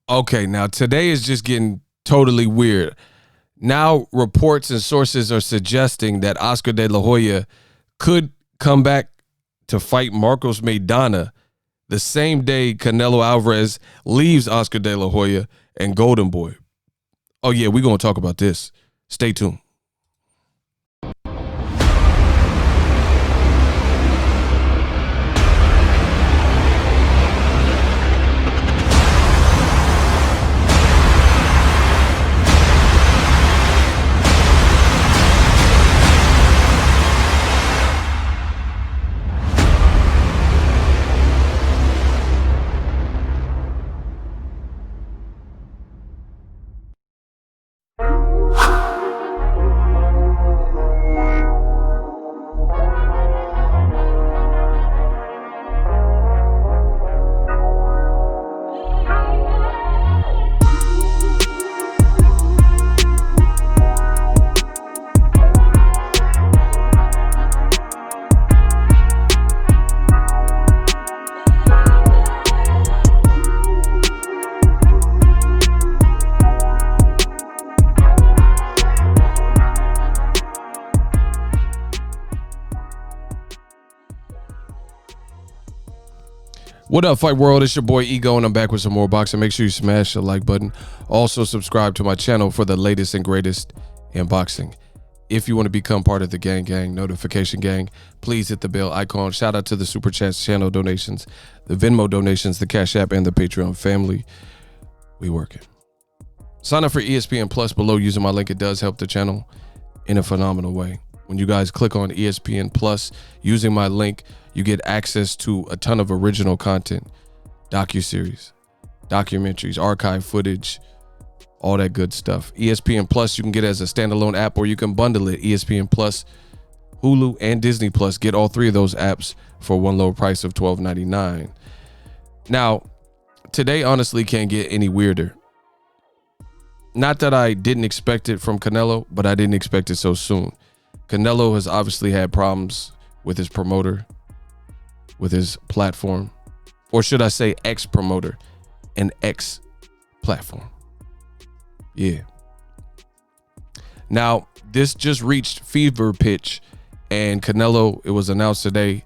Okay, now today is just getting totally weird. Now reports and sources are suggesting that Oscar De La Hoya could come back to fight Marcos Maidana the same day Canelo Alvarez leaves Oscar De La Hoya and Golden Boy. Oh yeah, we're going to talk about this. Stay tuned. What up, Fight World? It's your boy Ego, and I'm back with some more boxing. Make sure you smash the like button. Also, subscribe to my channel for the latest and greatest in boxing. If you want to become part of the gang notification gang, please hit the bell icon. Shout out to the Super Chats channel donations, the Venmo donations, the Cash App, and the Patreon family. We working. Sign up for ESPN Plus below using my link. It does help the channel in a phenomenal way. When you guys click on ESPN Plus using my link, you get access to a ton of original content, docuseries, documentaries, archive footage, all that good stuff. ESPN Plus you can get as a standalone app, or you can bundle it. ESPN Plus, Hulu, and Disney Plus. Get all three of those apps for one low price of $12.99. Now, today honestly can't get any weirder. Not that I didn't expect it from Canelo, but I didn't expect it so soon. Canelo has obviously had problems with his promoter, with his platform, or should I say ex-promoter and ex-platform. Yeah. Now, this just reached fever pitch, and Canelo, it was announced today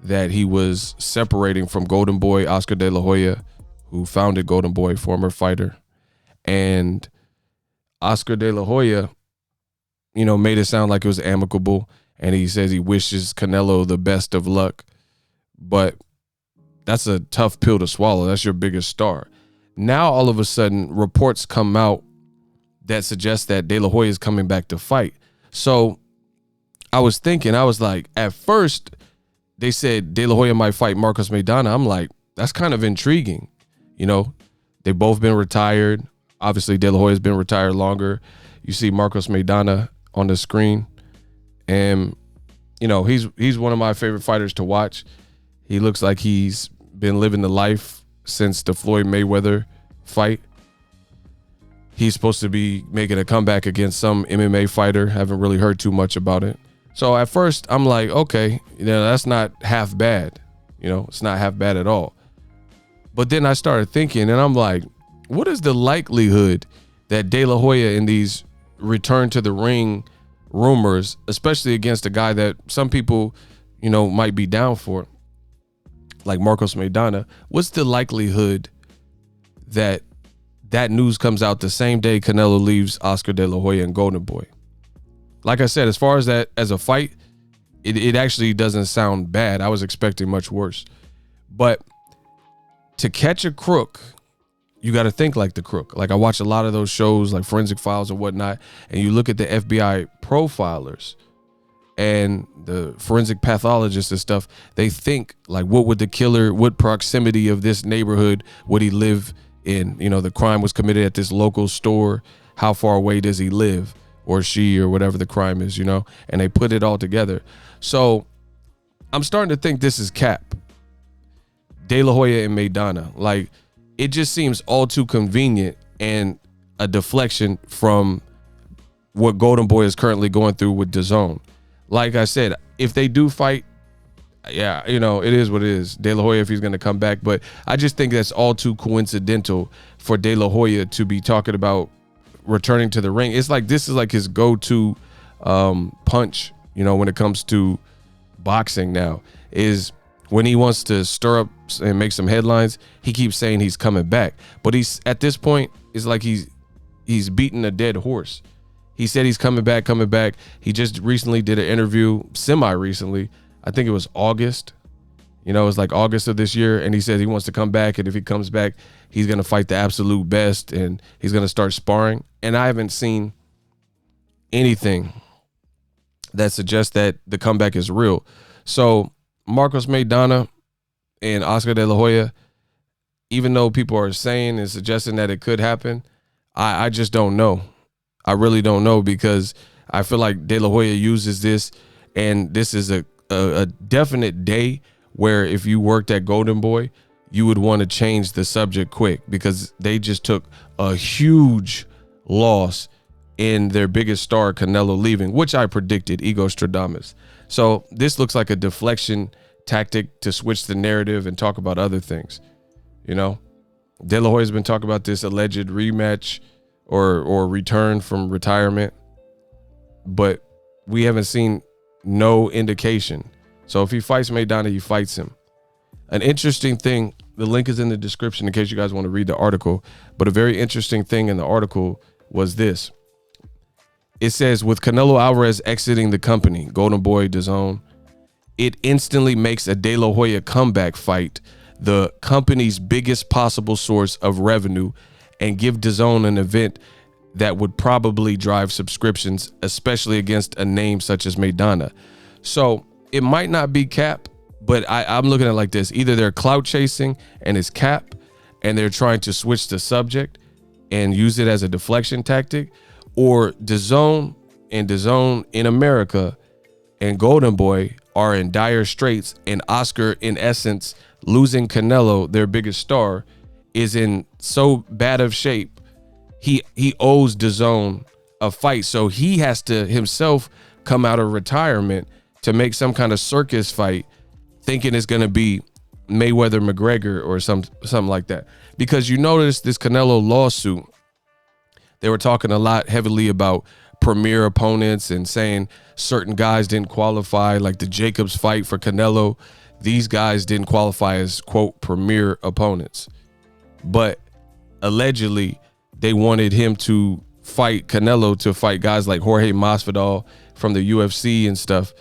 that he was separating from Golden Boy, Oscar De La Hoya, who founded Golden Boy, former fighter. And Oscar De La Hoya, you know, made it sound like it was amicable, and he says he wishes Canelo the best of luck. But that's a tough pill to swallow. That's your biggest star. Now, all of a sudden, reports come out that suggest that De La Hoya is coming back to fight. So I was thinking, I was like, at first, they said De La Hoya might fight Marcos Maidana. I'm like, that's kind of intriguing. You know, they've both been retired. Obviously, De La Hoya's been retired longer. You see Marcos Maidana on the screen. And, you know, he's one of my favorite fighters to watch. He looks like he's been living the life since the Floyd Mayweather fight. He's supposed to be making a comeback against some MMA fighter. Haven't really heard too much about it. So at first, I'm like, okay, you know, that's not half bad. You know, it's not half bad at all. But then I started thinking, and I'm like, what is the likelihood that De La Hoya in these return to the ring rumors, especially against a guy that some people, you know, might be down for, like Marcos Maidana, what's the likelihood that that news comes out the same day Canelo leaves Oscar De La Hoya and Golden Boy? Like I said, as far as that as a fight, it actually doesn't sound bad. I was expecting much worse. But to catch a crook, you got to think like the crook. Like I watch a lot of those shows like Forensic Files and whatnot, and you look at the FBI profilers and the forensic pathologists and stuff, they think like, what would the killer, what proximity of this neighborhood would he live in? You know, the crime was committed at this local store. How far away does he live, or she, or whatever the crime is, you know? And they put it all together. So I'm starting to think this is cap. De La Hoya and Maidana. Like, it just seems all too convenient and a deflection from what Golden Boy is currently going through with DAZN. Like I said, if they do fight, yeah, it is what it is. De La Hoya, if he's going to come back, but I just think that's all too coincidental for De La Hoya to be talking about returning to the ring. It's like this is like his go-to punch, when it comes to boxing now, is when he wants to stir up and make some headlines, he keeps saying he's coming back. But he's at this point, it's like he's beating a dead horse. He said he's coming back. He just recently did an interview, semi-recently. I think it was August. It was like August of this year. And he said he wants to come back. And if he comes back, he's going to fight the absolute best. And he's going to start sparring. And I haven't seen anything that suggests that the comeback is real. So Marcos Maidana and Oscar De La Hoya, even though people are saying and suggesting that it could happen, I just don't know. I really don't know, because I feel like De La Hoya uses this, and this is a definite day where if you worked at Golden Boy, you would want to change the subject quick, because they just took a huge loss in their biggest star, Canelo, leaving, which I predicted, Ego Stradamus. So this looks like a deflection tactic to switch the narrative and talk about other things. De La Hoya's been talking about this alleged rematch or return from retirement, but we haven't seen no indication. So if he fights Maidana, he fights him. An interesting thing, the link is in the description in case you guys want to read the article, but a very interesting thing in the article was this. It says, with Canelo Alvarez exiting the company, Golden Boy, DAZN, it instantly makes a De La Hoya comeback fight the company's biggest possible source of revenue, and give DAZN an event that would probably drive subscriptions, especially against a name such as Maidana. So it might not be cap, but I'm looking at it like this. Either they're clout chasing and it's cap, and they're trying to switch the subject and use it as a deflection tactic, or DAZN in America and Golden Boy are in dire straits, and Oscar, in essence, losing Canelo, their biggest star, is in so bad of shape, he owes DAZN a fight. So he has to himself come out of retirement to make some kind of circus fight, thinking it's going to be Mayweather McGregor or something like that. Because you notice this Canelo lawsuit, they were talking a lot heavily about premier opponents and saying certain guys didn't qualify, like the Jacobs fight for Canelo. These guys didn't qualify as, quote, premier opponents. But allegedly, they wanted him to fight Canelo, to fight guys like Jorge Masvidal from the UFC and stuff,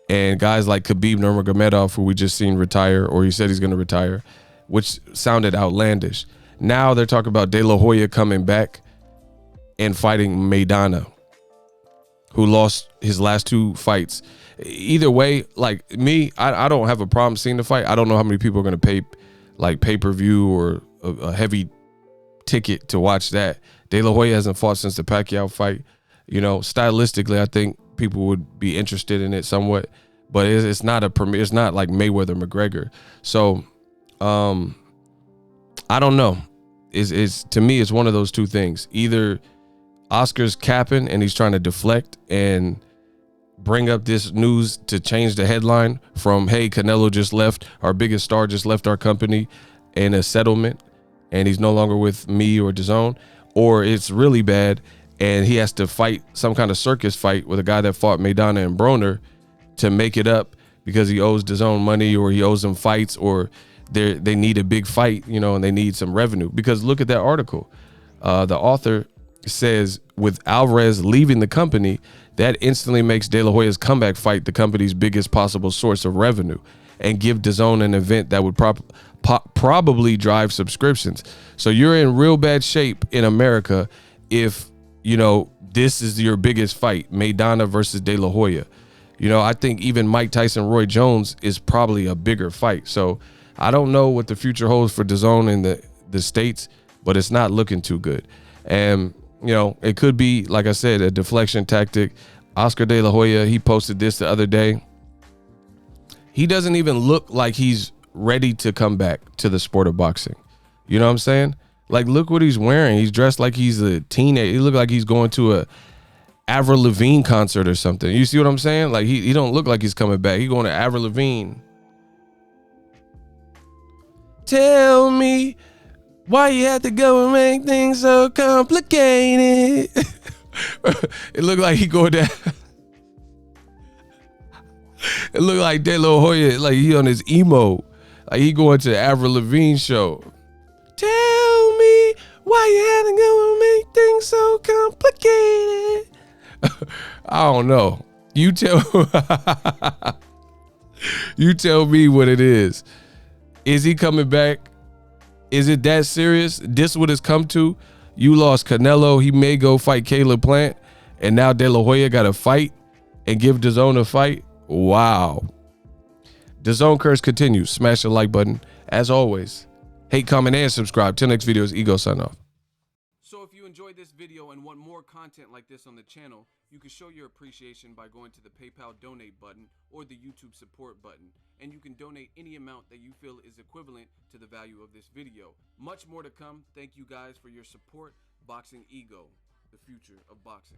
and guys like Khabib Nurmagomedov, who we just seen retire, or he said he's going to retire, which sounded outlandish. Now they're talking about De La Hoya coming back and fighting Maidana, who lost his last two fights. Either way, like me, I don't have a problem seeing the fight. I don't know how many people are going to pay like pay-per-view or a heavy ticket to watch that. De La Hoya hasn't fought since the Pacquiao fight. Stylistically, I think people would be interested in it somewhat, but it's not a premier. It's not like Mayweather McGregor. So, I don't know. It's to me, it's one of those two things. Either Oscar's capping and he's trying to deflect and bring up this news to change the headline from, hey, Canelo just left, our biggest star just left our company in a settlement, and he's no longer with me or DAZN, or it's really bad and he has to fight some kind of circus fight with a guy that fought Maidana and Broner to make it up because he owes DAZN money, or he owes them fights, or they need a big fight, and they need some revenue. Because look at that article. The author says, with Alvarez leaving the company, that instantly makes De La Hoya's comeback fight the company's biggest possible source of revenue, and give DAZN an event that would probably drive subscriptions. So you're in real bad shape in America if, this is your biggest fight, Maidana versus De La Hoya. I think even Mike Tyson, Roy Jones is probably a bigger fight. So I don't know what the future holds for DAZN in the States, but it's not looking too good. And it could be, like I said, a deflection tactic. Oscar De La Hoya, he posted this the other day. He doesn't even look like he's ready to come back to the sport of boxing. You know what I'm saying? Like, look what he's wearing. He's dressed like he's a teenager. He look like he's going to a Avril Lavigne concert or something. You see what I'm saying? Like, he don't look like he's coming back. He going to Avril Lavigne Tell me why you had to go and make things so complicated. It looked like he going down. It looked like De La Hoya, like he on his emo. Like he going to the Avril Lavigne show. Tell me why you had to go and make things so complicated. I don't know. You tell you tell me what it is. Is he coming back? Is it that serious? This what it's come to? You lost Canelo. He may go fight Caleb Plant. And now De La Hoya got to fight and give DAZN a fight? Wow. DAZN curse continues. Smash the like button. As always, hate, comment, and subscribe. Till next video is Ego sign off. So if you enjoyed this video and want more content like this on the channel, you can show your appreciation by going to the PayPal donate button or the YouTube support button. And you can donate any amount that you feel is equivalent to the value of this video. Much more to come. Thank you guys for your support. Boxing Ego, the future of boxing.